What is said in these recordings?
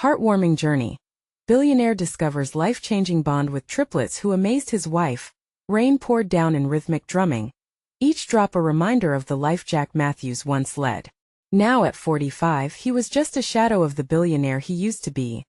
Heartwarming journey. Billionaire discovers life-changing bond with triplets who amazed his wife. Rain poured down in rhythmic drumming, each drop a reminder of the life Jack Matthews once led. Now at 45, he was just a shadow of the billionaire he used to be,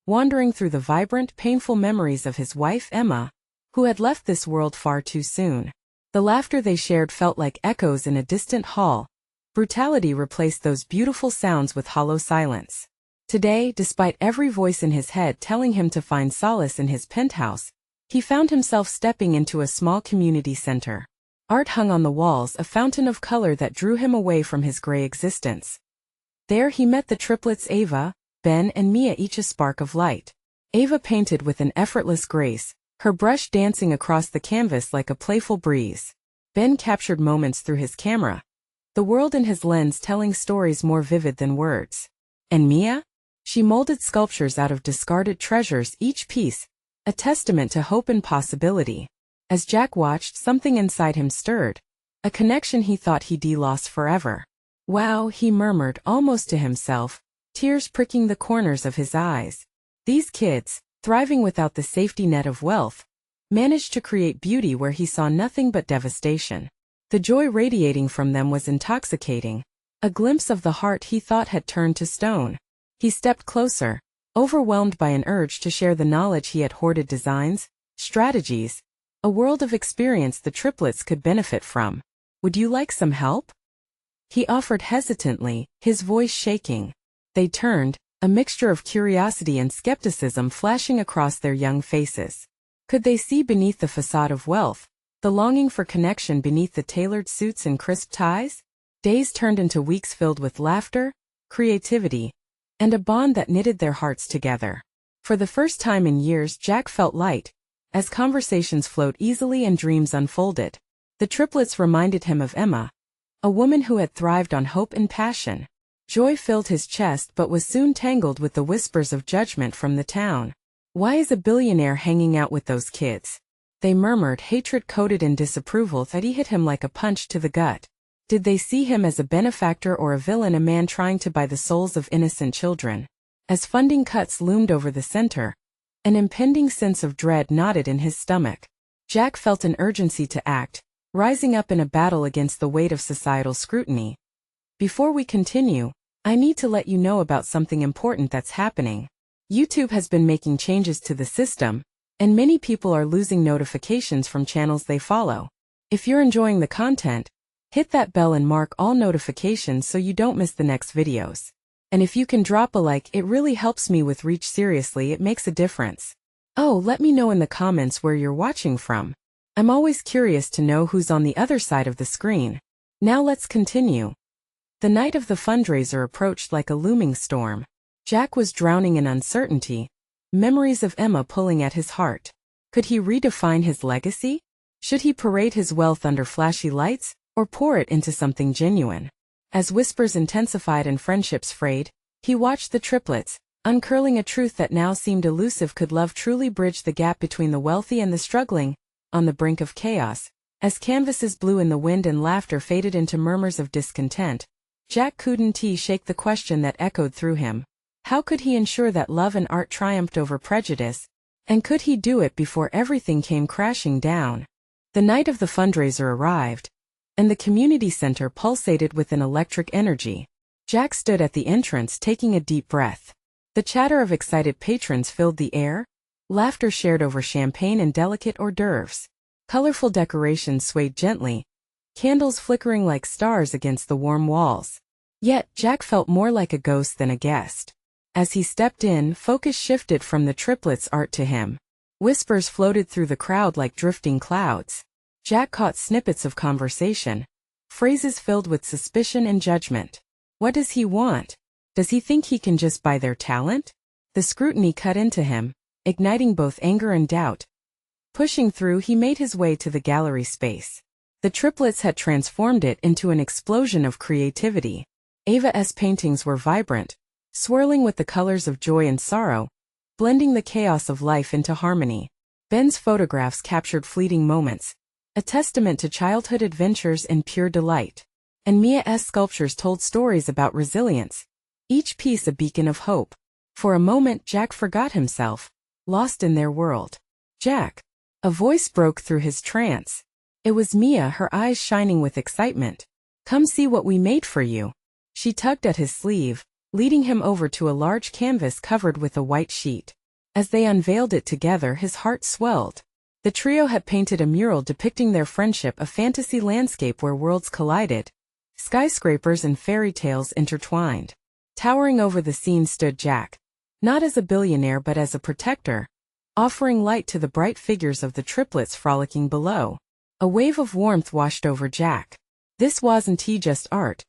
wandering through the vibrant, painful memories of his wife Emma, who had left this world far too soon. The laughter they shared felt like echoes in a distant hall. Brutality replaced those beautiful sounds with hollow silence. Today, despite every voice in his head telling him to find solace in his penthouse, he found himself stepping into a small community center. Art hung on the walls, a fountain of color that drew him away from his gray existence. There he met the triplets Ava, Ben and Mia, each a spark of light. Ava painted with an effortless grace, her brush dancing across the canvas like a playful breeze. Ben captured moments through his camera, the world in his lens telling stories more vivid than words. And Mia? She molded sculptures out of discarded treasures, each piece a testament to hope and possibility. As Jack watched, something inside him stirred, a connection he thought he'd lost forever. Wow, he murmured almost to himself, tears pricking the corners of his eyes. These kids, thriving without the safety net of wealth, managed to create beauty where he saw nothing but devastation. The joy radiating from them was intoxicating, a glimpse of the heart he thought had turned to stone. He stepped closer, overwhelmed by an urge to share the knowledge he had hoarded: designs, strategies, a world of experience the triplets could benefit from. "Would you like some help?" he offered hesitantly, his voice shaking. They turned, a mixture of curiosity and skepticism flashing across their young faces. Could they see beneath the facade of wealth, the longing for connection beneath the tailored suits and crisp ties? Days turned into weeks filled with laughter, creativity, and a bond that knitted their hearts together. For the first time in years, Jack felt light, as conversations flowed easily and dreams unfolded. The triplets reminded him of Emma, a woman who had thrived on hope and passion. Joy filled his chest but was soon tangled with the whispers of judgment from the town. "Why is a billionaire hanging out with those kids?" they murmured, hatred coated in disapproval that hit him like a punch to the gut. Did they see him as a benefactor or a villain, a man trying to buy the souls of innocent children? As funding cuts loomed over the center, an impending sense of dread knotted in his stomach. Jack felt an urgency to act, rising up in a battle against the weight of societal scrutiny. Before we continue, I need to let you know about something important that's happening. YouTube has been making changes to the system, and many people are losing notifications from channels they follow. If you're enjoying the content, hit that bell and mark all notifications so you don't miss the next videos. And if you can drop a like, it really helps me with reach. Seriously, it makes a difference. Oh, let me know in the comments where you're watching from. I'm always curious to know who's on the other side of the screen. Now let's continue. The night of the fundraiser approached like a looming storm. Jack was drowning in uncertainty, memories of Emma pulling at his heart. Could he redefine his legacy? Should he parade his wealth under flashy lights, or pour it into something genuine? As whispers intensified and friendships frayed, he watched the triplets, uncurling a truth that now seemed elusive. Could love truly bridge the gap between the wealthy and the struggling? On the brink of chaos, as canvases blew in the wind and laughter faded into murmurs of discontent, Jack couldn't shake the question that echoed through him. How could he ensure that love and art triumphed over prejudice? And could he do it before everything came crashing down? The night of the fundraiser arrived, and the community center pulsated with an electric energy. Jack stood at the entrance, taking a deep breath. The chatter of excited patrons filled the air, laughter shared over champagne and delicate hors d'oeuvres. Colorful decorations swayed gently, candles flickering like stars against the warm walls. Yet, Jack felt more like a ghost than a guest. As he stepped in, focus shifted from the triplets' art to him. Whispers floated through the crowd like drifting clouds. Jack caught snippets of conversation, phrases filled with suspicion and judgment. What does he want? Does he think he can just buy their talent? The scrutiny cut into him, igniting both anger and doubt. Pushing through, he made his way to the gallery space. The triplets had transformed it into an explosion of creativity. Ava's paintings were vibrant, swirling with the colors of joy and sorrow, blending the chaos of life into harmony. Ben's photographs captured fleeting moments, a testament to childhood adventures and pure delight. And Mia's sculptures told stories about resilience, each piece a beacon of hope. For a moment Jack forgot himself, lost in their world. "Jack!" A voice broke through his trance. It was Mia, her eyes shining with excitement. "Come see what we made for you." She tugged at his sleeve, leading him over to a large canvas covered with a white sheet. As they unveiled it together, his heart swelled. The trio had painted a mural depicting their friendship, a fantasy landscape where worlds collided, skyscrapers and fairy tales intertwined. Towering over the scene stood Jack, not as a billionaire but as a protector, offering light to the bright figures of the triplets frolicking below. A wave of warmth washed over Jack. This wasn't just art.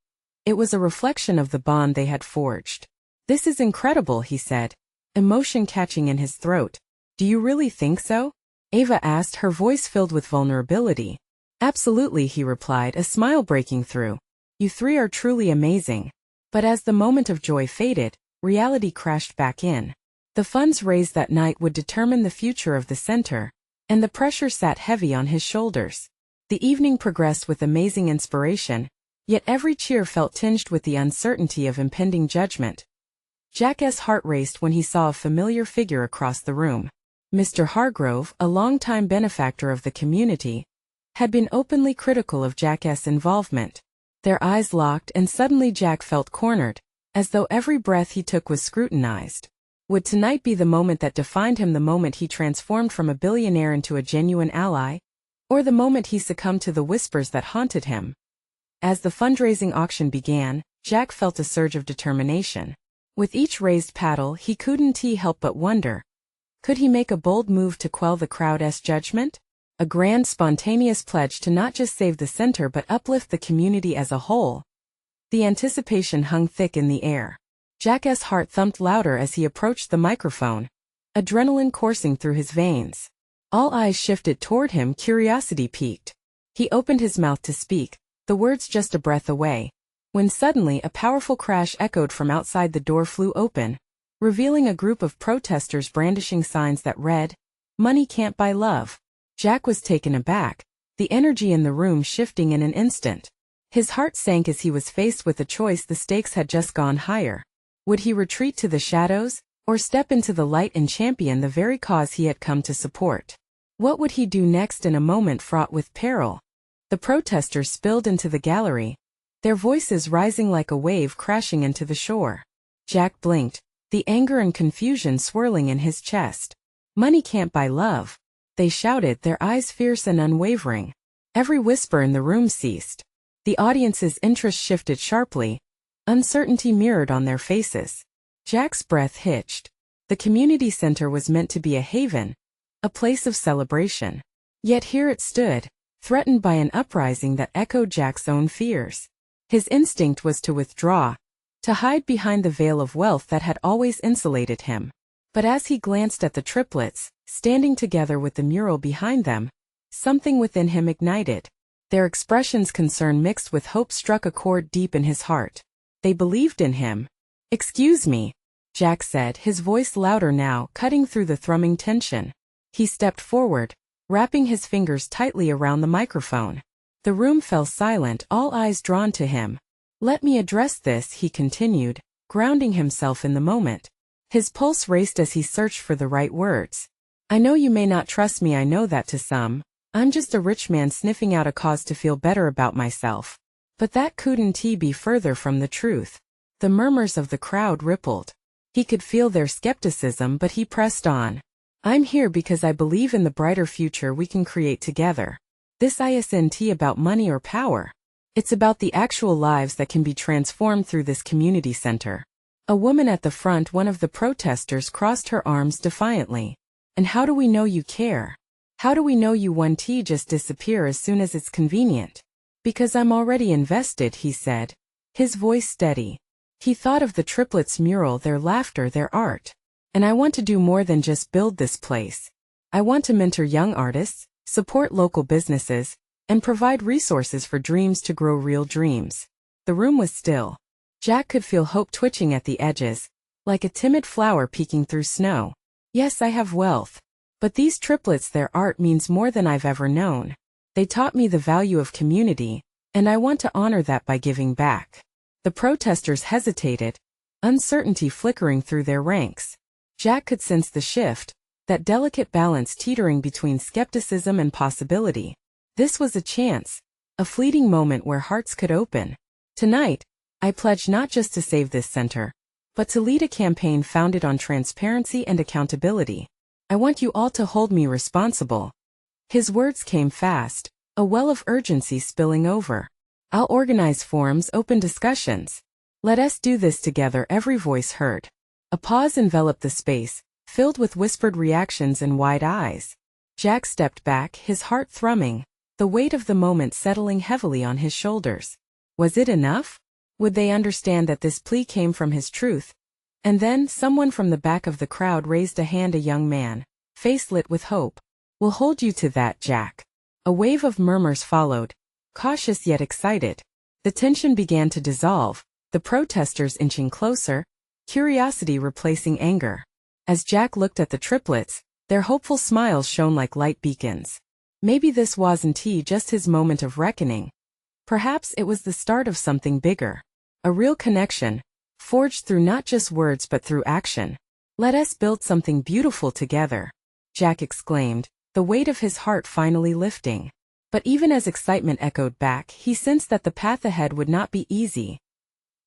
It was a reflection of the bond they had forged. "This is incredible," he said, emotion catching in his throat. "Do you really think so?" Ava asked, her voice filled with vulnerability. "Absolutely," he replied, a smile breaking through. "You three are truly amazing." But as the moment of joy faded, reality crashed back in. The funds raised that night would determine the future of the center, and the pressure sat heavy on his shoulders. The evening progressed with amazing inspiration, yet every cheer felt tinged with the uncertainty of impending judgment. Jack's heart raced when he saw a familiar figure across the room. Mr. Hargrove, a longtime benefactor of the community, had been openly critical of Jack's involvement. Their eyes locked, and suddenly Jack felt cornered, as though every breath he took was scrutinized. Would tonight be the moment that defined him, the moment he transformed from a billionaire into a genuine ally, or the moment he succumbed to the whispers that haunted him? As the fundraising auction began, Jack felt a surge of determination. With each raised paddle, he couldn't help but wonder, could he make a bold move to quell the crowd's judgment? A grand, spontaneous pledge to not just save the center but uplift the community as a whole. The anticipation hung thick in the air. Jack's heart thumped louder as he approached the microphone, adrenaline coursing through his veins. All eyes shifted toward him, curiosity piqued. He opened his mouth to speak, the words just a breath away, when suddenly a powerful crash echoed from outside. The door flew open, revealing a group of protesters brandishing signs that read, "Money can't buy love." Jack was taken aback, the energy in the room shifting in an instant. His heart sank as he was faced with a choice. The stakes had just gone higher. Would he retreat to the shadows, or step into the light and champion the very cause he had come to support? What would he do next in a moment fraught with peril? The protesters spilled into the gallery, their voices rising like a wave crashing into the shore. Jack blinked, the anger and confusion swirling in his chest. "Money can't buy love," they shouted, their eyes fierce and unwavering. Every whisper in the room ceased. The audience's interest shifted sharply, uncertainty mirrored on their faces. Jack's breath hitched. The community center was meant to be a haven, a place of celebration. Yet here it stood, threatened by an uprising that echoed Jack's own fears. His instinct was to withdraw, to hide behind the veil of wealth that had always insulated him. But as he glanced at the triplets, standing together with the mural behind them, something within him ignited. Their expressions, concern mixed with hope, struck a chord deep in his heart. They believed in him. "Excuse me," Jack said, his voice louder now, cutting through the thrumming tension. He stepped forward, wrapping his fingers tightly around the microphone. The room fell silent, all eyes drawn to him. "Let me address this," he continued, grounding himself in the moment. His pulse raced as he searched for the right words. "I know you may not trust me, I know that to some. I'm just a rich man sniffing out a cause to feel better about myself." But that couldn't be further from the truth. The murmurs of the crowd rippled. He could feel their skepticism, but he pressed on. "I'm here because I believe in the brighter future we can create together. This isn't about money or power. It's about the actual lives that can be transformed through this community center." A woman at the front, one of the protesters, crossed her arms defiantly. "And how do we know you care? How do we know you won't just disappear as soon as it's convenient?" "Because I'm already invested," he said, his voice steady. He thought of the triplets' mural, their laughter, their art. "And I want to do more than just build this place. I want to mentor young artists, support local businesses, and provide resources for dreams to grow real dreams." The room was still. Jack could feel hope twitching at the edges, like a timid flower peeking through snow. "Yes, I have wealth. But these triplets, their art means more than I've ever known. They taught me the value of community, and I want to honor that by giving back." The protesters hesitated, uncertainty flickering through their ranks. Jack could sense the shift, that delicate balance teetering between skepticism and possibility. This was a chance, a fleeting moment where hearts could open. Tonight, I pledge not just to save this center, but to lead a campaign founded on transparency and accountability. I want you all to hold me responsible. His words came fast, a well of urgency spilling over. I'll organize forums, open discussions. Let us do this together, every voice heard. A pause enveloped the space, filled with whispered reactions and wide eyes. Jack stepped back, his heart thrumming, the weight of the moment settling heavily on his shoulders. Was it enough? Would they understand that this plea came from his truth? And then, someone from the back of the crowd raised a hand, a young man, face lit with hope. We'll hold you to that, Jack. A wave of murmurs followed, cautious yet excited. The tension began to dissolve, the protesters inching closer, curiosity replacing anger. As Jack looked at the triplets, their hopeful smiles shone like light beacons. Maybe this wasn't just his moment of reckoning. Perhaps it was the start of something bigger. A real connection, forged through not just words but through action. Let us build something beautiful together, Jack exclaimed, the weight of his heart finally lifting. But even as excitement echoed back, he sensed that the path ahead would not be easy.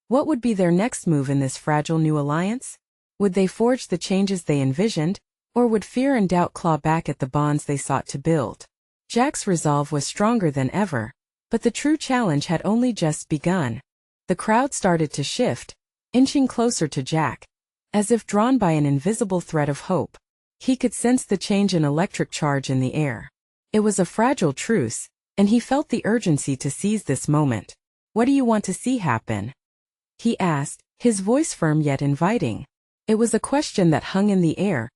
What would be their next move in this fragile new alliance? Would they forge the changes they envisioned, or would fear and doubt claw back at the bonds they sought to build? Jack's resolve was stronger than ever, but the true challenge had only just begun. The crowd started to shift, inching closer to Jack, as if drawn by an invisible thread of hope. He could sense the change in electric charge in the air. It was a fragile truce, and he felt the urgency to seize this moment. What do you want to see happen? He asked, his voice firm yet inviting. It was a question that hung in the air,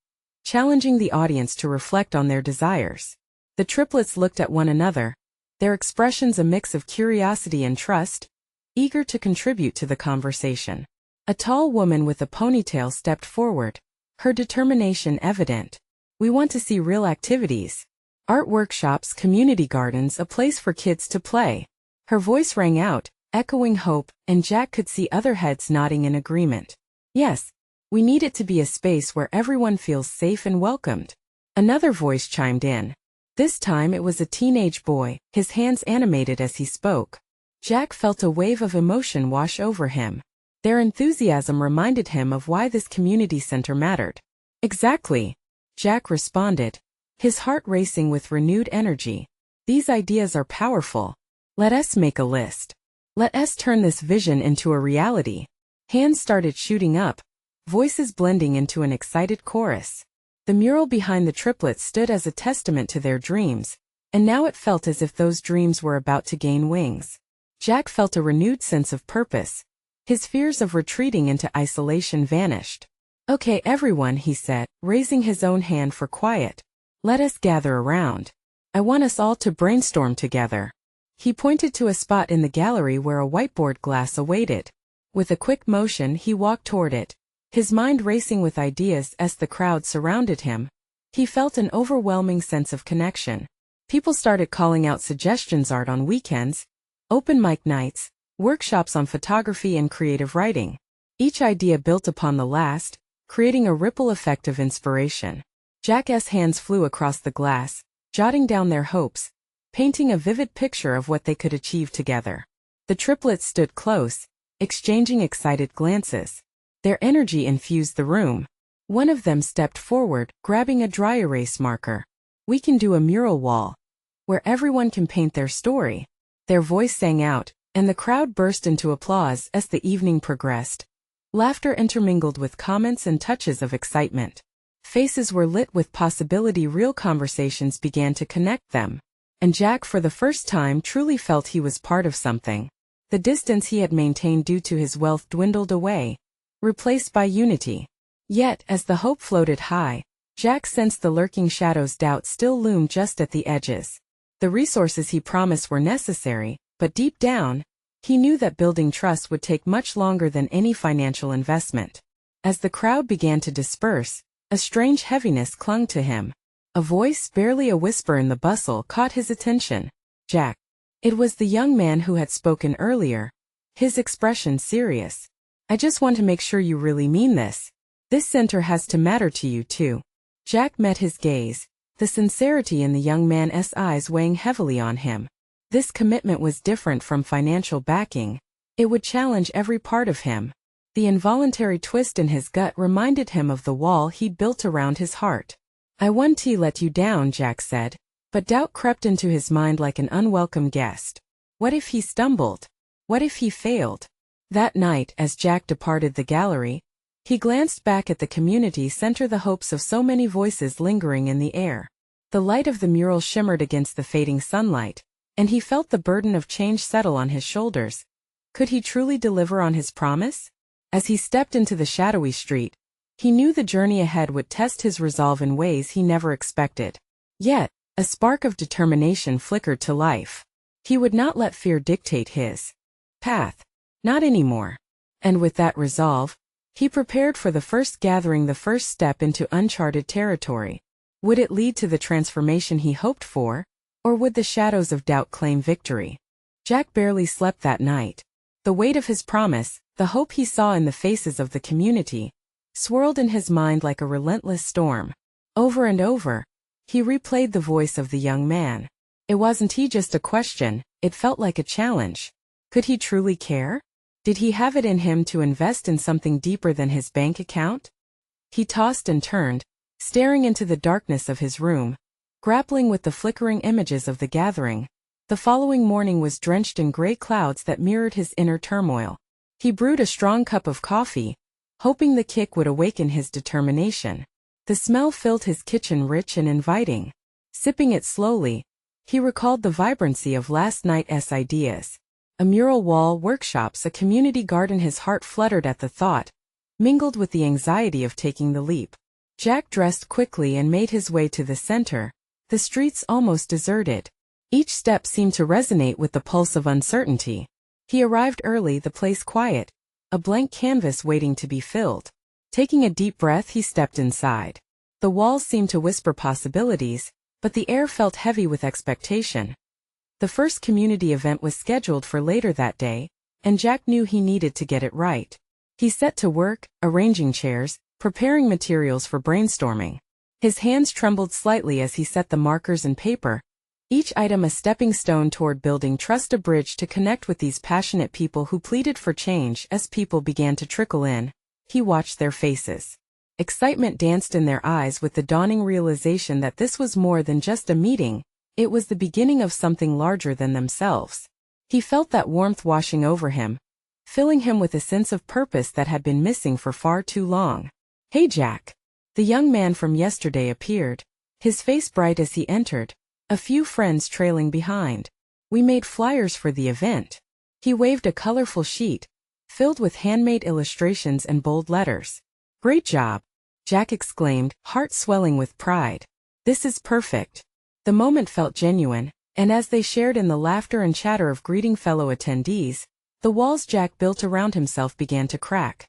challenging the audience to reflect on their desires. The triplets looked at one another, their expressions a mix of curiosity and trust, eager to contribute to the conversation. A tall woman with a ponytail stepped forward, her determination evident. We want to see real activities. Art workshops, community gardens, a place for kids to play. Her voice rang out, echoing hope, and Jack could see other heads nodding in agreement. Yes, we need it to be a space where everyone feels safe and welcomed. Another voice chimed in. This time it was a teenage boy, his hands animated as he spoke. Jack felt a wave of emotion wash over him. Their enthusiasm reminded him of why this community center mattered. Exactly, Jack responded, his heart racing with renewed energy. These ideas are powerful. Let us make a list. Let us turn this vision into a reality. Hands started shooting up, voices blending into an excited chorus. The mural behind the triplets stood as a testament to their dreams, and now it felt as if those dreams were about to gain wings. Jack felt a renewed sense of purpose. His fears of retreating into isolation vanished. Okay, everyone, he said, raising his own hand for quiet. Let us gather around. I want us all to brainstorm together. He pointed to a spot in the gallery where a whiteboard glass awaited. With a quick motion, he walked toward it, his mind racing with ideas as the crowd surrounded him. He felt an overwhelming sense of connection. People started calling out suggestions: art on weekends, open mic nights, workshops on photography and creative writing. Each idea built upon the last, creating a ripple effect of inspiration. Jack's hands flew across the glass, jotting down their hopes, painting a vivid picture of what they could achieve together. The triplets stood close, exchanging excited glances. Their energy infused the room. One of them stepped forward, grabbing a dry erase marker. We can do a mural wall, where everyone can paint their story. Their voice sang out, and the crowd burst into applause as the evening progressed. Laughter intermingled with comments and touches of excitement. Faces were lit with possibility. Real conversations began to connect them. And Jack, for the first time, truly felt he was part of something. The distance he had maintained due to his wealth dwindled away, replaced by unity. Yet, as the hope floated high, Jack sensed the lurking shadows. Doubt still loomed just at the edges. The resources he promised were necessary, but deep down, he knew that building trust would take much longer than any financial investment. As the crowd began to disperse, a strange heaviness clung to him. A voice, barely a whisper in the bustle, caught his attention. Jack. It was the young man who had spoken earlier, his expression serious. I just want to make sure you really mean this. This center has to matter to you too. Jack met his gaze, the sincerity in the young man's eyes weighing heavily on him. This commitment was different from financial backing. It would challenge every part of him. The involuntary twist in his gut reminded him of the wall he'd built around his heart. I won't let you down, Jack said, but doubt crept into his mind like an unwelcome guest. What if he stumbled? What if he failed? That night, as Jack departed the gallery, he glanced back at the community center, the hopes of so many voices lingering in the air. The light of the mural shimmered against the fading sunlight, and he felt the burden of change settle on his shoulders. Could he truly deliver on his promise? As he stepped into the shadowy street, he knew the journey ahead would test his resolve in ways he never expected. Yet, a spark of determination flickered to life. He would not let fear dictate his path. Not anymore. And with that resolve, he prepared for the first gathering, the first step into uncharted territory. Would it lead to the transformation he hoped for, or would the shadows of doubt claim victory? Jack barely slept that night. The weight of his promise, the hope he saw in the faces of the community, swirled in his mind like a relentless storm. Over and over, he replayed the voice of the young man. It wasn't just a question, it felt like a challenge. Could he truly care? Did he have it in him to invest in something deeper than his bank account? He tossed and turned, staring into the darkness of his room, grappling with the flickering images of the gathering. The following morning was drenched in gray clouds that mirrored his inner turmoil. He brewed a strong cup of coffee, hoping the kick would awaken his determination. The smell filled his kitchen, rich and inviting. Sipping it slowly, he recalled the vibrancy of last night's ideas. A mural wall, workshops, a community garden. His heart fluttered at the thought, mingled with the anxiety of taking the leap. Jack dressed quickly and made his way to the center, the streets almost deserted. Each step seemed to resonate with the pulse of uncertainty. He arrived early, the place quiet, a blank canvas waiting to be filled. Taking a deep breath, he stepped inside. The walls seemed to whisper possibilities, but the air felt heavy with expectation. The first community event was scheduled for later that day, and Jack knew he needed to get it right. He set to work, arranging chairs, preparing materials for brainstorming. His hands trembled slightly as he set the markers and paper, each item a stepping stone toward building trust, a bridge to connect with these passionate people who pleaded for change. As people began to trickle in, he watched their faces. Excitement danced in their eyes with the dawning realization that this was more than just a meeting. It was the beginning of something larger than themselves. He felt that warmth washing over him, filling him with a sense of purpose that had been missing for far too long. Hey Jack. The young man from yesterday appeared, his face bright as he entered, a few friends trailing behind. We made flyers for the event. He waved a colorful sheet, filled with handmade illustrations and bold letters. Great job, Jack exclaimed, heart swelling with pride. This is perfect. The moment felt genuine, and as they shared in the laughter and chatter of greeting fellow attendees, the walls Jack built around himself began to crack.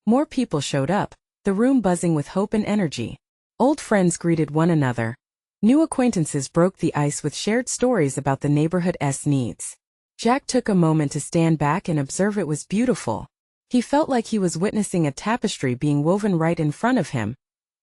More people showed up, the room buzzing with hope and energy. Old friends greeted one another. New acquaintances broke the ice with shared stories about the neighborhood's needs. Jack took a moment to stand back and observe. It was beautiful. He felt like he was witnessing a tapestry being woven right in front of him,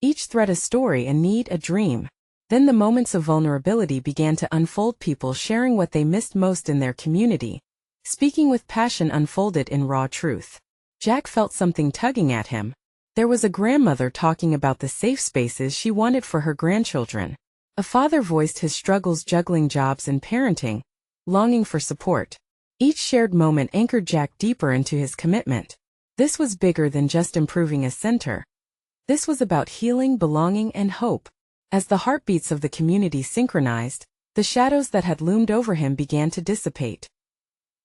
each thread a story, a need, a dream. Then the moments of vulnerability began to unfold, people sharing what they missed most in their community, speaking with passion unfolded in raw truth. Jack felt something tugging at him. There was a grandmother talking about the safe spaces she wanted for her grandchildren. A father voiced his struggles juggling jobs and parenting, longing for support. Each shared moment anchored Jack deeper into his commitment. This was bigger than just improving a center. This was about healing, belonging, and hope. As the heartbeats of the community synchronized, the shadows that had loomed over him began to dissipate.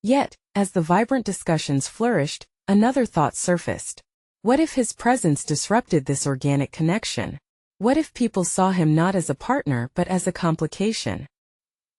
Yet, as the vibrant discussions flourished, another thought surfaced. What if his presence disrupted this organic connection? What if people saw him not as a partner but as a complication?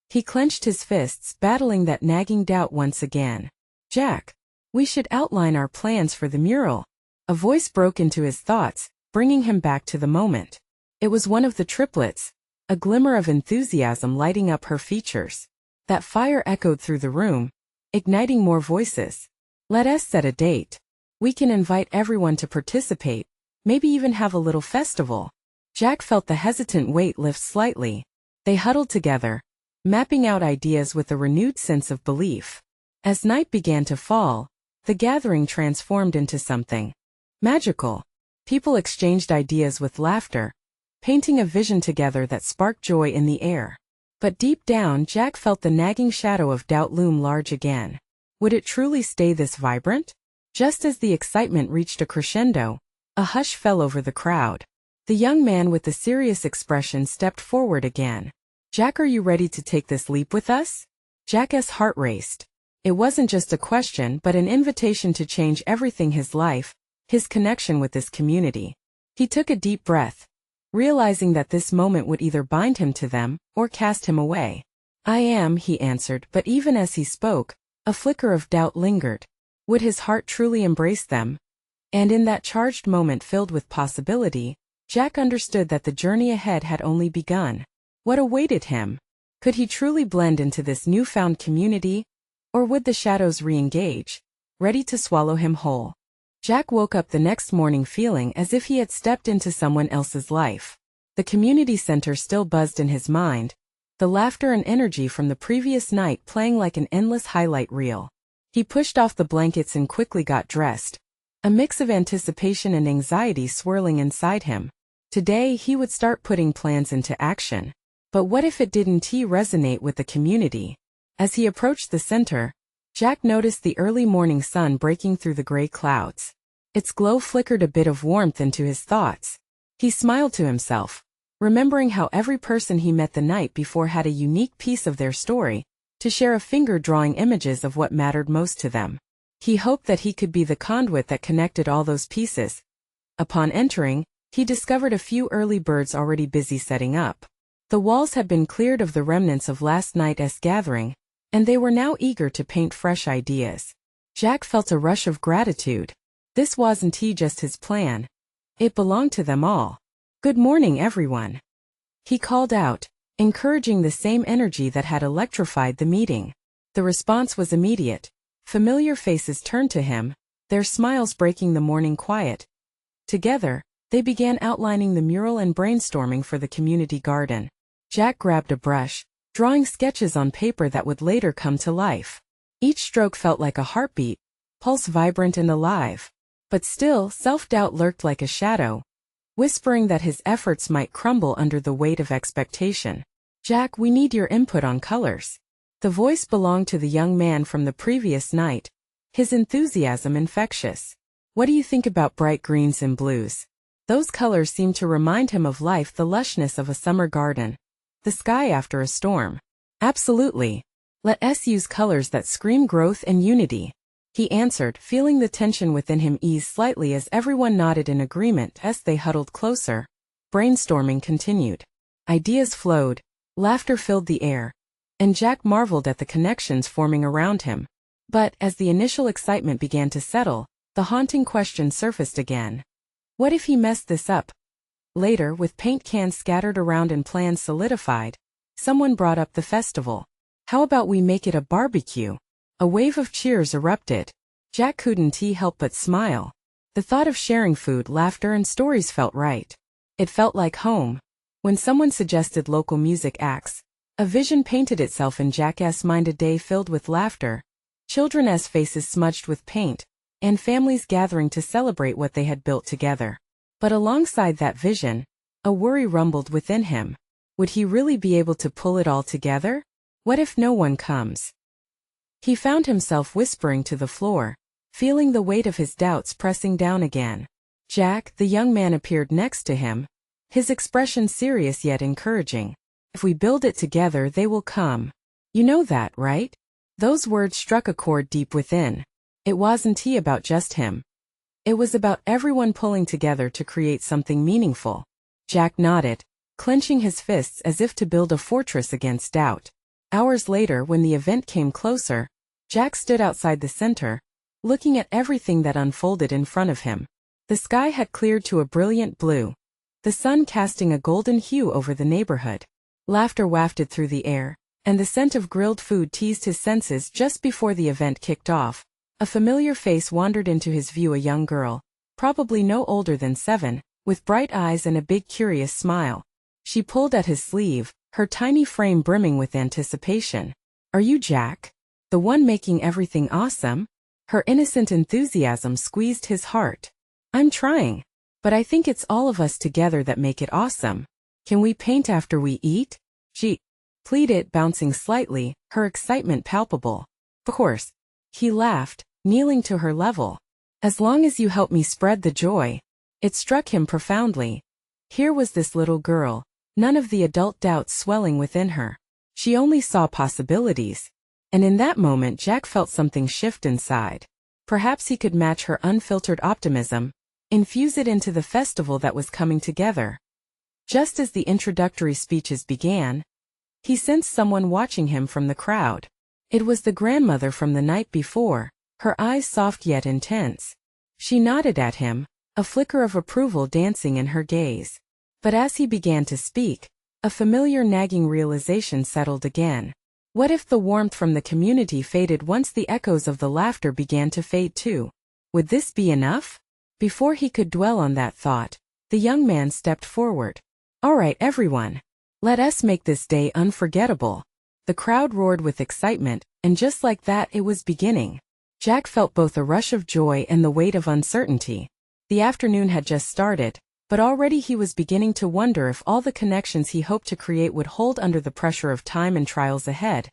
He clenched his fists, battling that nagging doubt once again. Jack, we should outline our plans for the mural. A voice broke into his thoughts, bringing him back to the moment. It was one of the triplets, a glimmer of enthusiasm lighting up her features. That fire echoed through the room, igniting more voices. Let us set a date. We can invite everyone to participate, maybe even have a little festival. Jack felt the hesitant weight lift slightly. They huddled together, mapping out ideas with a renewed sense of belief. As night began to fall, the gathering transformed into something magical. People exchanged ideas with laughter, painting a vision together that sparked joy in the air. But deep down, Jack felt the nagging shadow of doubt loom large again. Would it truly stay this vibrant? Just as the excitement reached a crescendo, a hush fell over the crowd. The young man with the serious expression stepped forward again. Jack, are you ready to take this leap with us? Jack's heart raced. It wasn't just a question but an invitation to change everything: his life, his connection with this community. He took a deep breath, realizing that this moment would either bind him to them or cast him away. I am, he answered, but even as he spoke, a flicker of doubt lingered. Would his heart truly embrace them? And in that charged moment filled with possibility, Jack understood that the journey ahead had only begun. What awaited him? Could he truly blend into this newfound community? Or would the shadows re-engage, ready to swallow him whole? Jack woke up the next morning feeling as if he had stepped into someone else's life. The community center still buzzed in his mind, the laughter and energy from the previous night playing like an endless highlight reel. He pushed off the blankets and quickly got dressed, a mix of anticipation and anxiety swirling inside him. Today he would start putting plans into action. But what if it didn't resonate with the community? As he approached the center, Jack noticed the early morning sun breaking through the gray clouds. Its glow flickered a bit of warmth into his thoughts. He smiled to himself, remembering how every person he met the night before had a unique piece of their story to share, a finger drawing images of what mattered most to them. He hoped that he could be the conduit that connected all those pieces. Upon entering, he discovered a few early birds already busy setting up. The walls had been cleared of the remnants of last night's gathering, and they were now eager to paint fresh ideas. Jack felt a rush of gratitude. This wasn't just his plan. It belonged to them all. Good morning, everyone, he called out, encouraging the same energy that had electrified the meeting. The response was immediate. Familiar faces turned to him, their smiles breaking the morning quiet. Together, they began outlining the mural and brainstorming for the community garden. Jack grabbed a brush, drawing sketches on paper that would later come to life. Each stroke felt like a heartbeat, pulse vibrant and alive. But still, self-doubt lurked like a shadow, whispering that his efforts might crumble under the weight of expectation. Jack, we need your input on colors. The voice belonged to the young man from the previous night, his enthusiasm infectious. What do you think about bright greens and blues? Those colors seemed to remind him of life, the lushness of a summer garden, the sky after a storm. Absolutely. Let us use colors that scream growth and unity, he answered, feeling the tension within him ease slightly as everyone nodded in agreement as they huddled closer. Brainstorming continued. Ideas flowed, laughter filled the air, and Jack marveled at the connections forming around him. But as the initial excitement began to settle, the haunting question surfaced again. What if he messed this up? Later, with paint cans scattered around and plans solidified, someone brought up the festival. How about we make it a barbecue? A wave of cheers erupted. Jack couldn't help but smile. The thought of sharing food, laughter, and stories felt right. It felt like home. When someone suggested local music acts, a vision painted itself in Jack's mind: a day filled with laughter, children's faces smudged with paint, and families gathering to celebrate what they had built together. But alongside that vision, a worry rumbled within him. Would he really be able to pull it all together? What if no one comes? He found himself whispering to the floor, feeling the weight of his doubts pressing down again. Jack, the young man, appeared next to him, his expression serious yet encouraging. If we build it together, they will come. You know that, right? Those words struck a chord deep within. It wasn't about just him. It was about everyone pulling together to create something meaningful. Jack nodded, clenching his fists as if to build a fortress against doubt. Hours later, when the event came closer, Jack stood outside the center, looking at everything that unfolded in front of him. The sky had cleared to a brilliant blue, the sun casting a golden hue over the neighborhood. Laughter wafted through the air, and the scent of grilled food teased his senses just before the event kicked off. A familiar face wandered into his view, a young girl, probably no older than 7, with bright eyes and a big curious smile. She pulled at his sleeve, her tiny frame brimming with anticipation. "Are you Jack? The one making everything awesome?" Her innocent enthusiasm squeezed his heart. "I'm trying. But I think it's all of us together that make it awesome. Can we paint after we eat?" She pleaded, bouncing slightly, her excitement palpable. "Of course." He laughed, kneeling to her level. "As long as you help me spread the joy." It struck him profoundly. Here was this little girl, none of the adult doubts swelling within her. She only saw possibilities. And in that moment Jack felt something shift inside. Perhaps he could match her unfiltered optimism, infuse it into the festival that was coming together. Just as the introductory speeches began, he sensed someone watching him from the crowd. It was the grandmother from the night before, her eyes soft yet intense. She nodded at him, a flicker of approval dancing in her gaze. But as he began to speak, a familiar nagging realization settled again. What if the warmth from the community faded once the echoes of the laughter began to fade too? Would this be enough? Before he could dwell on that thought, the young man stepped forward. "All right, everyone. Let us make this day unforgettable." The crowd roared with excitement, and just like that it was beginning. Jack felt both a rush of joy and the weight of uncertainty. The afternoon had just started, but already he was beginning to wonder if all the connections he hoped to create would hold under the pressure of time and trials ahead.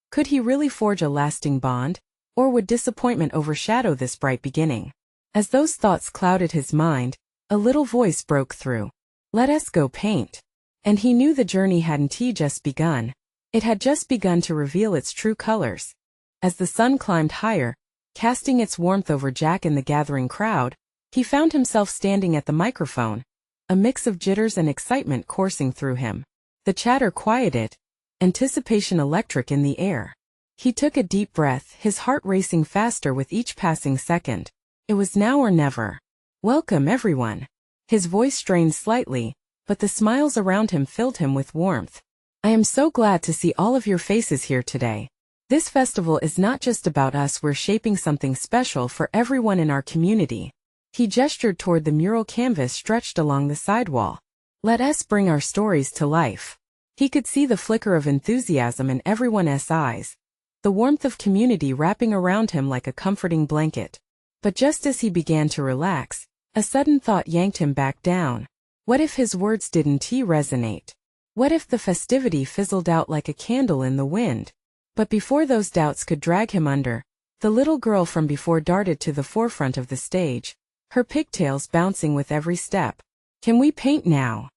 Could he really forge a lasting bond, or would disappointment overshadow this bright beginning? As those thoughts clouded his mind, a little voice broke through. "Let us go paint." And he knew the journey hadn't just begun. It had just begun to reveal its true colors. As the sun climbed higher, casting its warmth over Jack and the gathering crowd, he found himself standing at the microphone, a mix of jitters and excitement coursing through him. The chatter quieted, anticipation electric in the air. He took a deep breath, his heart racing faster with each passing second. It was now or never. "Welcome, everyone." His voice strained slightly, but the smiles around him filled him with warmth. "I am so glad to see all of your faces here today. This festival is not just about us, we're shaping something special for everyone in our community." He gestured toward the mural canvas stretched along the sidewall. "Let us bring our stories to life." He could see the flicker of enthusiasm in everyone's eyes, the warmth of community wrapping around him like a comforting blanket. But just as he began to relax, a sudden thought yanked him back down. What if his words didn't resonate? What if the festivity fizzled out like a candle in the wind? But before those doubts could drag him under, the little girl from before darted to the forefront of the stage, her pigtails bouncing with every step. "Can we paint now?"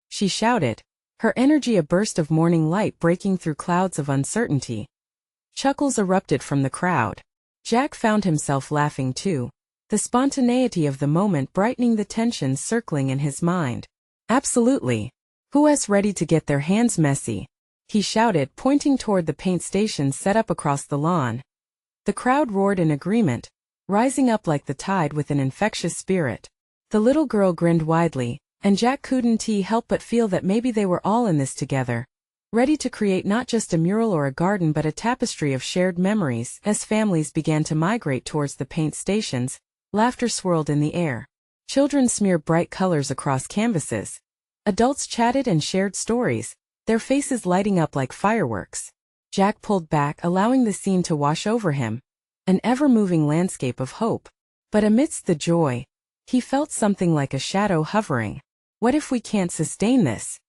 she shouted, her energy a burst of morning light breaking through clouds of uncertainty. Chuckles erupted from the crowd. Jack found himself laughing too, the spontaneity of the moment brightening the tension circling in his mind. "Absolutely. Who's ready to get their hands messy?" he shouted, pointing toward the paint stations set up across the lawn. The crowd roared in agreement, rising up like the tide with an infectious spirit. The little girl grinned widely, and Jack couldn't help but feel that maybe they were all in this together, ready to create not just a mural or a garden but a tapestry of shared memories. As families began to migrate towards the paint stations, laughter swirled in the air. Children smeared bright colors across canvases. Adults chatted and shared stories, their faces lighting up like fireworks. Jack pulled back, allowing the scene to wash over him, an ever-moving landscape of hope. But amidst the joy, he felt something like a shadow hovering. "What if we can't sustain this?"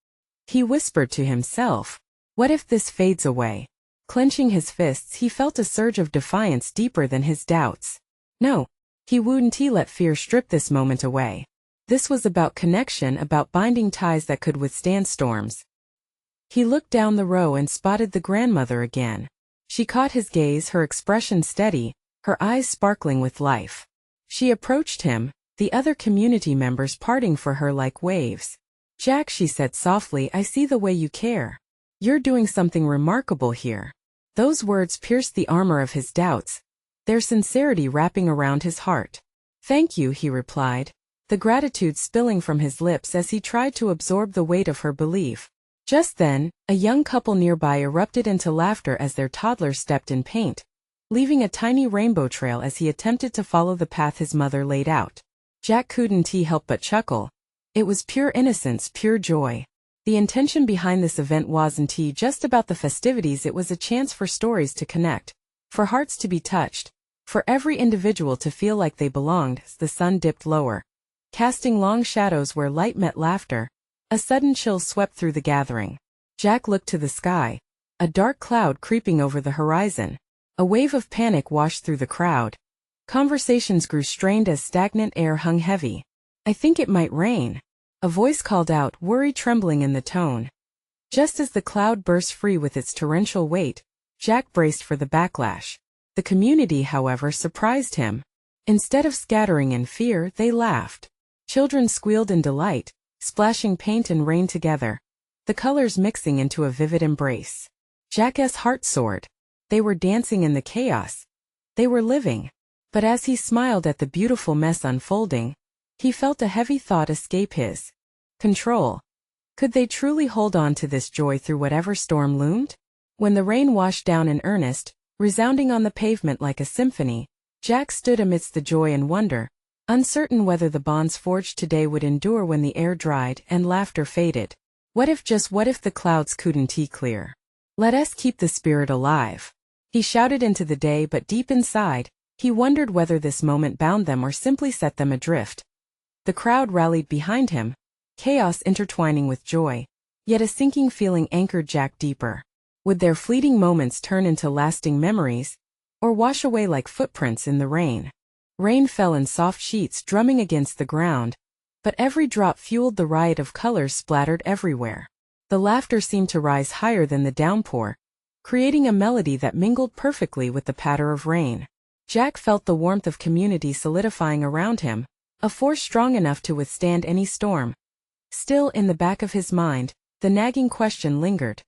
he whispered to himself. "What if this fades away?" Clenching his fists, he felt a surge of defiance deeper than his doubts. No, he wouldn't let fear strip this moment away. This was about connection, about binding ties that could withstand storms. He looked down the row and spotted the grandmother again. She caught his gaze, her expression steady, her eyes sparkling with life. She approached him, the other community members parting for her like waves. "Jack," she said softly, "I see the way you care. You're doing something remarkable here." Those words pierced the armor of his doubts, their sincerity wrapping around his heart. "Thank you," he replied, the gratitude spilling from his lips as he tried to absorb the weight of her belief. Just then, a young couple nearby erupted into laughter as their toddler stepped in paint, leaving a tiny rainbow trail as he attempted to follow the path his mother laid out. Jack couldn't help but chuckle. It was pure innocence, pure joy. The intention behind this event wasn't just about the festivities, it was a chance for stories to connect, for hearts to be touched, for every individual to feel like they belonged. As the sun dipped lower, casting long shadows where light met laughter, a sudden chill swept through the gathering. Jack looked to the sky, a dark cloud creeping over the horizon. A wave of panic washed through the crowd. Conversations grew strained as stagnant air hung heavy. "I think it might rain," a voice called out, worry trembling in the tone. Just as the cloud burst free with its torrential weight, Jack braced for the backlash. The community, however, surprised him. Instead of scattering in fear, they laughed. Children squealed in delight, splashing paint and rain together, the colors mixing into a vivid embrace. Jack's heart soared. They were dancing in the chaos. They were living. But as he smiled at the beautiful mess unfolding, he felt a heavy thought escape his control. Could they truly hold on to this joy through whatever storm loomed? When the rain washed down in earnest, resounding on the pavement like a symphony, Jack stood amidst the joy and wonder, uncertain whether the bonds forged today would endure when the air dried and laughter faded. What if, just what if, the clouds couldn't clear? Let us keep the spirit alive. He shouted into the day, but deep inside, he wondered whether this moment bound them or simply set them adrift. The crowd rallied behind him, chaos intertwining with joy, yet a sinking feeling anchored Jack deeper. Would their fleeting moments turn into lasting memories, or wash away like footprints in the rain? Rain fell in soft sheets drumming against the ground, but every drop fueled the riot of colors splattered everywhere. The laughter seemed to rise higher than the downpour, creating a melody that mingled perfectly with the patter of rain. Jack felt the warmth of community solidifying around him, a force strong enough to withstand any storm. Still, in the back of his mind, the nagging question lingered.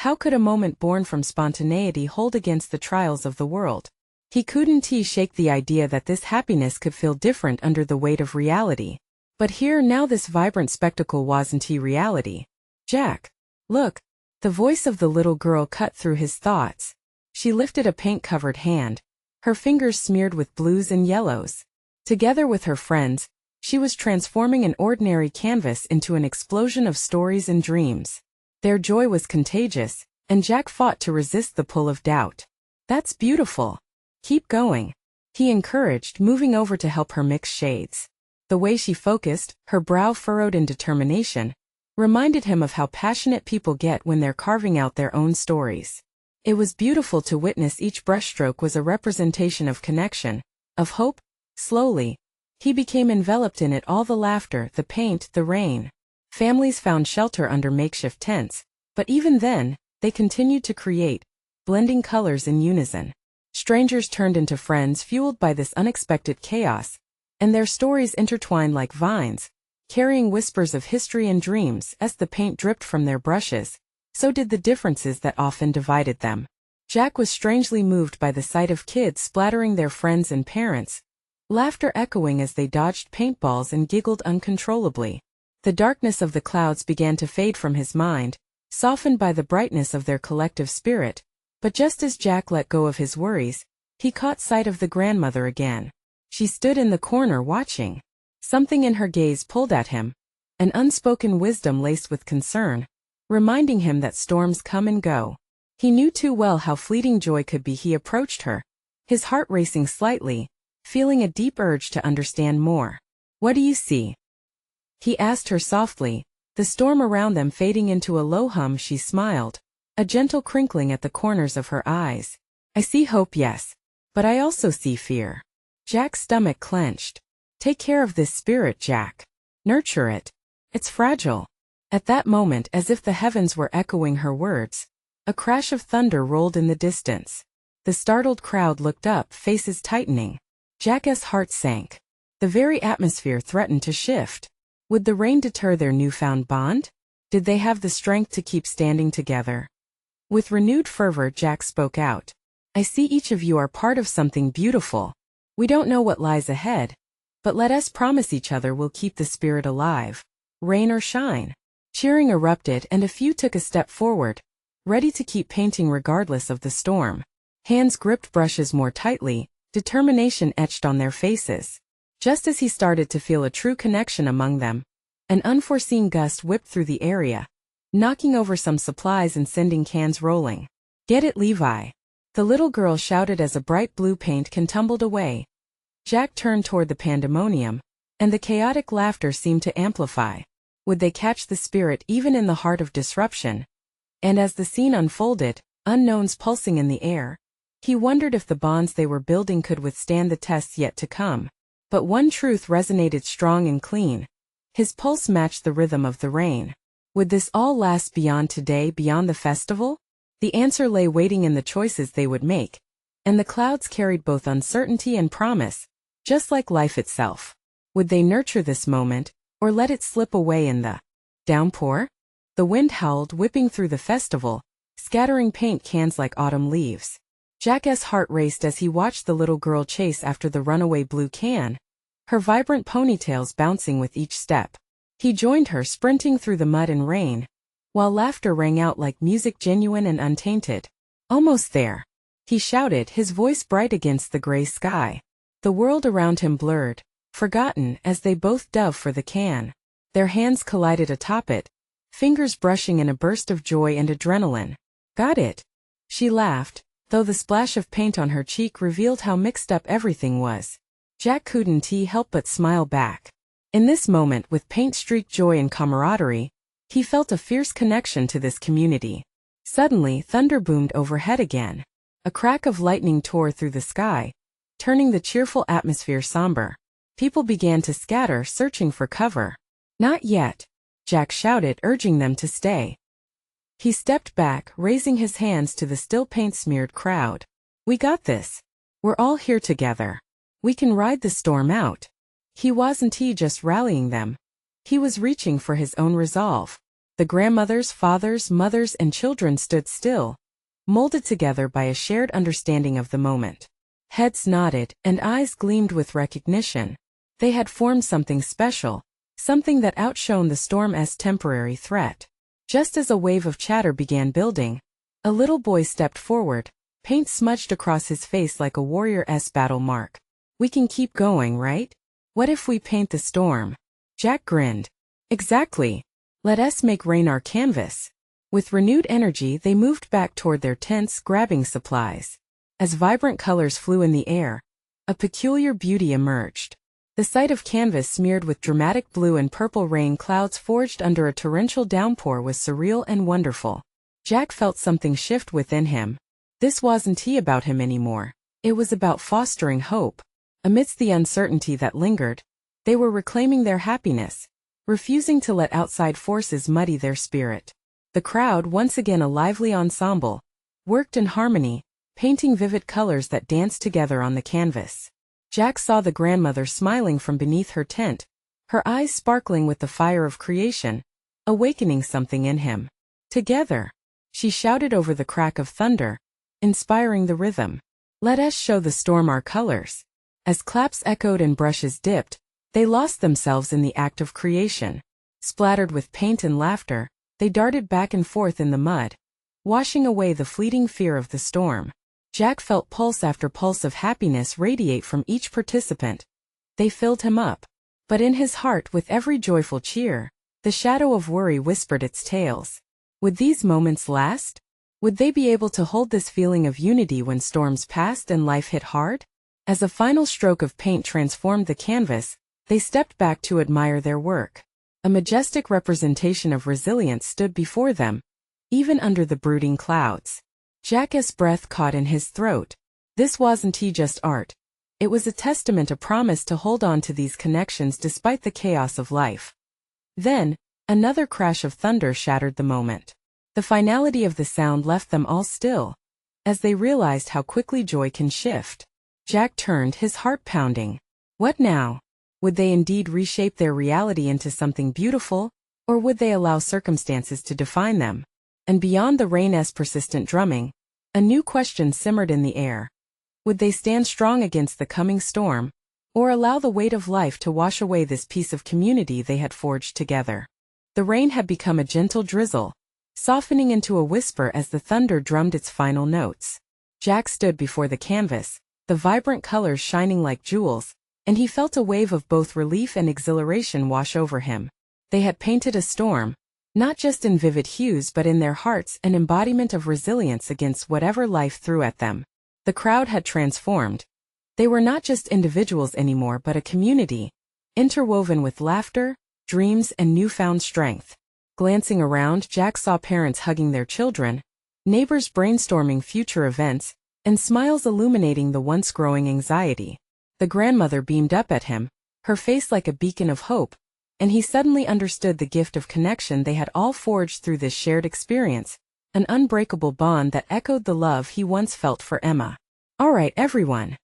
How could a moment born from spontaneity hold against the trials of the world? He couldn't shake the idea that this happiness could feel different under the weight of reality. But here now, this vibrant spectacle wasn't reality. "Jack, look!" The voice of the little girl cut through his thoughts. She lifted a paint-covered hand, her fingers smeared with blues and yellows. Together with her friends, she was transforming an ordinary canvas into an explosion of stories and dreams. Their joy was contagious, and Jack fought to resist the pull of doubt. "That's beautiful. Keep going," he encouraged, moving over to help her mix shades. The way she focused, her brow furrowed in determination, reminded him of how passionate people get when they're carving out their own stories. It was beautiful to witness. Each brushstroke was a representation of connection, of hope. Slowly, he became enveloped in it, all the laughter, the paint, the rain. Families found shelter under makeshift tents, but even then, they continued to create, blending colors in unison. Strangers turned into friends fueled by this unexpected chaos, and their stories intertwined like vines, carrying whispers of history and dreams. As the paint dripped from their brushes, so did the differences that often divided them. Jack was strangely moved by the sight of kids splattering their friends and parents, laughter echoing as they dodged paintballs and giggled uncontrollably. The darkness of the clouds began to fade from his mind, softened by the brightness of their collective spirit. But just as Jack let go of his worries, he caught sight of the grandmother again. She stood in the corner watching. Something in her gaze pulled at him, an unspoken wisdom laced with concern, reminding him that storms come and go. He knew too well how fleeting joy could be. He approached her, his heart racing slightly, feeling a deep urge to understand more. "What do you see?" he asked her softly, the storm around them fading into a low hum. She smiled, a gentle crinkling at the corners of her eyes. "I see hope, yes. But I also see fear." Jack's stomach clenched. "Take care of this spirit, Jack. Nurture it. It's fragile." At that moment, as if the heavens were echoing her words, a crash of thunder rolled in the distance. The startled crowd looked up, faces tightening. Jack's heart sank. The very atmosphere threatened to shift. Would the rain deter their newfound bond? Did they have the strength to keep standing together? With renewed fervor, Jack spoke out. "I see each of you are part of something beautiful. We don't know what lies ahead, but let us promise each other we'll keep the spirit alive, rain or shine." Cheering erupted, and a few took a step forward, ready to keep painting regardless of the storm. Hands gripped brushes more tightly, determination etched on their faces. Just as he started to feel a true connection among them, an unforeseen gust whipped through the area, knocking over some supplies and sending cans rolling. "Get it, Levi!" the little girl shouted as a bright blue paint can tumbled away. Jack turned toward the pandemonium, and the chaotic laughter seemed to amplify. Would they catch the spirit even in the heart of disruption? And as the scene unfolded, unknowns pulsing in the air, he wondered if the bonds they were building could withstand the tests yet to come. But one truth resonated strong and clean. His pulse matched the rhythm of the rain. Would this all last beyond today, beyond the festival? The answer lay waiting in the choices they would make, and the clouds carried both uncertainty and promise, just like life itself. Would they nurture this moment, or let it slip away in the downpour? The wind howled, whipping through the festival, scattering paint cans like autumn leaves. Jack's heart raced as he watched the little girl chase after the runaway blue can, her vibrant ponytails bouncing with each step. He joined her, sprinting through the mud and rain, while laughter rang out like music, genuine and untainted. "Almost there," he shouted, his voice bright against the gray sky. The world around him blurred, forgotten, as they both dove for the can. Their hands collided atop it, fingers brushing in a burst of joy and adrenaline. "Got it," she laughed, though the splash of paint on her cheek revealed how mixed up everything was. Jack couldn't help but smile back. In this moment, with paint-streaked joy and camaraderie, he felt a fierce connection to this community. Suddenly, thunder boomed overhead again. A crack of lightning tore through the sky, turning the cheerful atmosphere somber. People began to scatter, searching for cover. "Not yet," Jack shouted, urging them to stay. He stepped back, raising his hands to the still paint-smeared crowd. "We got this. We're all here together. We can ride the storm out." He wasn't just rallying them. He was reaching for his own resolve. The grandmothers, fathers, mothers, and children stood still, molded together by a shared understanding of the moment. Heads nodded, and eyes gleamed with recognition. They had formed something special, something that outshone the storm's temporary threat. Just as a wave of chatter began building, a little boy stepped forward, paint smudged across his face like a warrior's battle mark. "We can keep going, right? What if we paint the storm?" Jack grinned. "Exactly. Let us make rain our canvas." With renewed energy, they moved back toward their tents, grabbing supplies. As vibrant colors flew in the air, a peculiar beauty emerged. The sight of canvas smeared with dramatic blue and purple rain clouds forged under a torrential downpour was surreal and wonderful. Jack felt something shift within him. This wasn't about him anymore. It was about fostering hope. Amidst the uncertainty that lingered, they were reclaiming their happiness, refusing to let outside forces muddy their spirit. The crowd, once again a lively ensemble, worked in harmony, painting vivid colors that danced together on the canvas. Jack saw the grandmother smiling from beneath her tent, her eyes sparkling with the fire of creation, awakening something in him. "Together," she shouted over the crack of thunder, inspiring the rhythm. "Let us show the storm our colors." As claps echoed and brushes dipped, they lost themselves in the act of creation. Splattered with paint and laughter, they darted back and forth in the mud, washing away the fleeting fear of the storm. Jack felt pulse after pulse of happiness radiate from each participant. They filled him up. But in his heart, with every joyful cheer, the shadow of worry whispered its tales. Would these moments last? Would they be able to hold this feeling of unity when storms passed and life hit hard? As a final stroke of paint transformed the canvas, they stepped back to admire their work. A majestic representation of resilience stood before them, even under the brooding clouds. Jack's breath caught in his throat. This wasn't just art. It was a testament, a promise to hold on to these connections despite the chaos of life. Then, another crash of thunder shattered the moment. The finality of the sound left them all still, as they realized how quickly joy can shift. Jack turned, his heart pounding. What now? Would they indeed reshape their reality into something beautiful, or would they allow circumstances to define them? And beyond the rain's persistent drumming, a new question simmered in the air. Would they stand strong against the coming storm, or allow the weight of life to wash away this piece of community they had forged together? The rain had become a gentle drizzle, softening into a whisper as the thunder drummed its final notes. Jack stood before the canvas, the vibrant colors shining like jewels, and he felt a wave of both relief and exhilaration wash over him. They had painted a storm, not just in vivid hues but in their hearts, an embodiment of resilience against whatever life threw at them. The crowd had transformed. They were not just individuals anymore but a community, interwoven with laughter, dreams, and newfound strength. Glancing around, Jack saw parents hugging their children, neighbors brainstorming future events, and smiles illuminating the once growing anxiety. The grandmother beamed up at him, her face like a beacon of hope, and he suddenly understood the gift of connection they had all forged through this shared experience, an unbreakable bond that echoed the love he once felt for Emma. "All right, everyone,"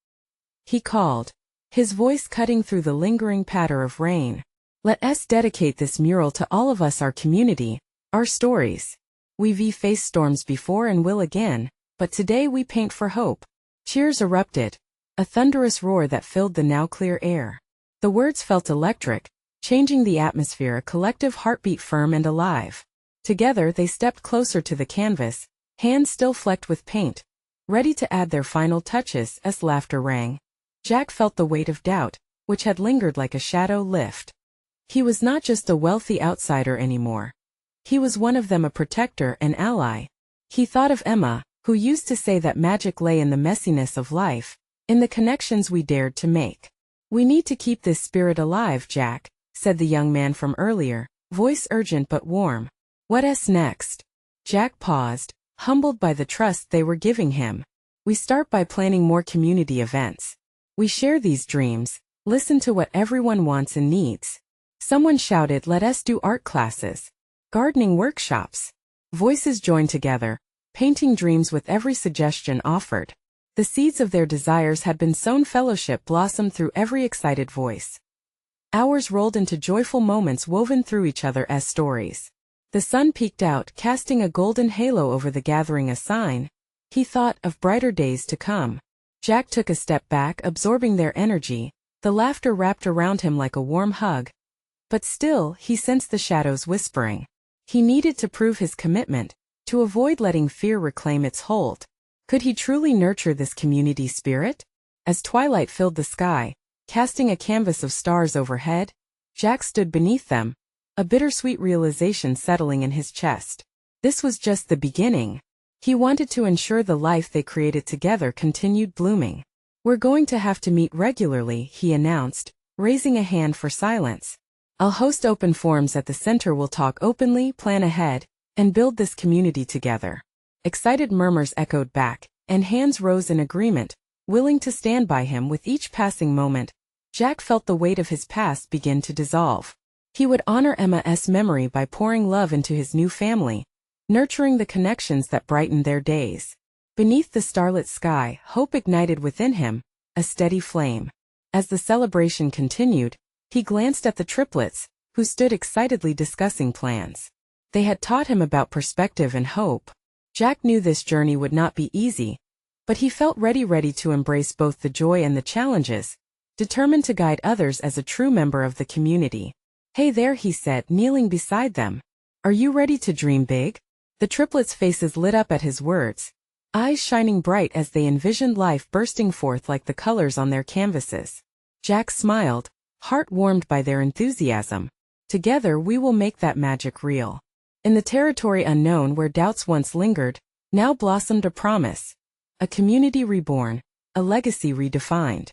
he called, his voice cutting through the lingering patter of rain. "Let us dedicate this mural to all of us, our community, our stories. We've faced storms before and will again, but today we paint for hope." Cheers erupted, a thunderous roar that filled the now clear air. The words felt electric, changing the atmosphere, a collective heartbeat firm and alive. Together they stepped closer to the canvas, hands still flecked with paint, ready to add their final touches as laughter rang. Jack felt the weight of doubt, which had lingered like a shadow, lift. He was not just a wealthy outsider anymore. He was one of them, a protector, an ally. He thought of Emma, who used to say that magic lay in the messiness of life, in the connections we dared to make. "We need to keep this spirit alive, Jack," said the young man from earlier, voice urgent but warm. "What's next?" Jack paused, humbled by the trust they were giving him. "We start by planning more community events. We share these dreams, listen to what everyone wants and needs." Someone shouted, "Let us do art classes, gardening workshops." Voices joined together, painting dreams with every suggestion offered. The seeds of their desires had been sown, fellowship blossomed through every excited voice. Hours rolled into joyful moments woven through each other as stories. The sun peeked out, casting a golden halo over the gathering, a sign, he thought, of brighter days to come. Jack took a step back, absorbing their energy, the laughter wrapped around him like a warm hug. But still, he sensed the shadows whispering. He needed to prove his commitment, to avoid letting fear reclaim its hold. Could he truly nurture this community spirit? As twilight filled the sky, casting a canvas of stars overhead, Jack stood beneath them, a bittersweet realization settling in his chest. This was just the beginning. He wanted to ensure the life they created together continued blooming. "We're going to have to meet regularly," he announced, raising a hand for silence. "I'll host open forums at the center. We'll talk openly, plan ahead, and build this community together." Excited murmurs echoed back, and hands rose in agreement, willing to stand by him. With each passing moment, Jack felt the weight of his past begin to dissolve. He would honor Emma's memory by pouring love into his new family, nurturing the connections that brightened their days. Beneath the starlit sky, hope ignited within him, a steady flame. As the celebration continued, he glanced at the triplets, who stood excitedly discussing plans. They had taught him about perspective and hope. Jack knew this journey would not be easy, but he felt ready to embrace both the joy and the challenges, determined to guide others as a true member of the community. "Hey there," he said, kneeling beside them. "Are you ready to dream big?" The triplets' faces lit up at his words, eyes shining bright as they envisioned life bursting forth like the colors on their canvases. Jack smiled, heart warmed by their enthusiasm. "Together we will make that magic real." In the territory unknown, where doubts once lingered, now blossomed a promise. A community reborn, a legacy redefined.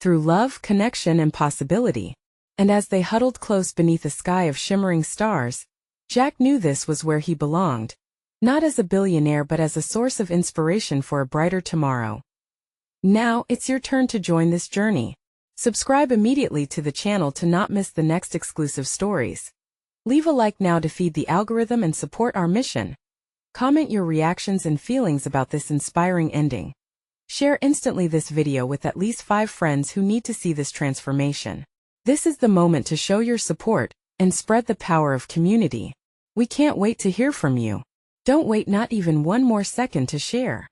Through love, connection, and possibility. And as they huddled close beneath a sky of shimmering stars, Jack knew this was where he belonged. Not as a billionaire but as a source of inspiration for a brighter tomorrow. Now, it's your turn to join this journey. Subscribe immediately to the channel to not miss the next exclusive stories. Leave a like now to feed the algorithm and support our mission. Comment your reactions and feelings about this inspiring ending. Share instantly this video with at least 5 friends who need to see this transformation. This is the moment to show your support and spread the power of community. We can't wait to hear from you. Don't wait not even one more second to share.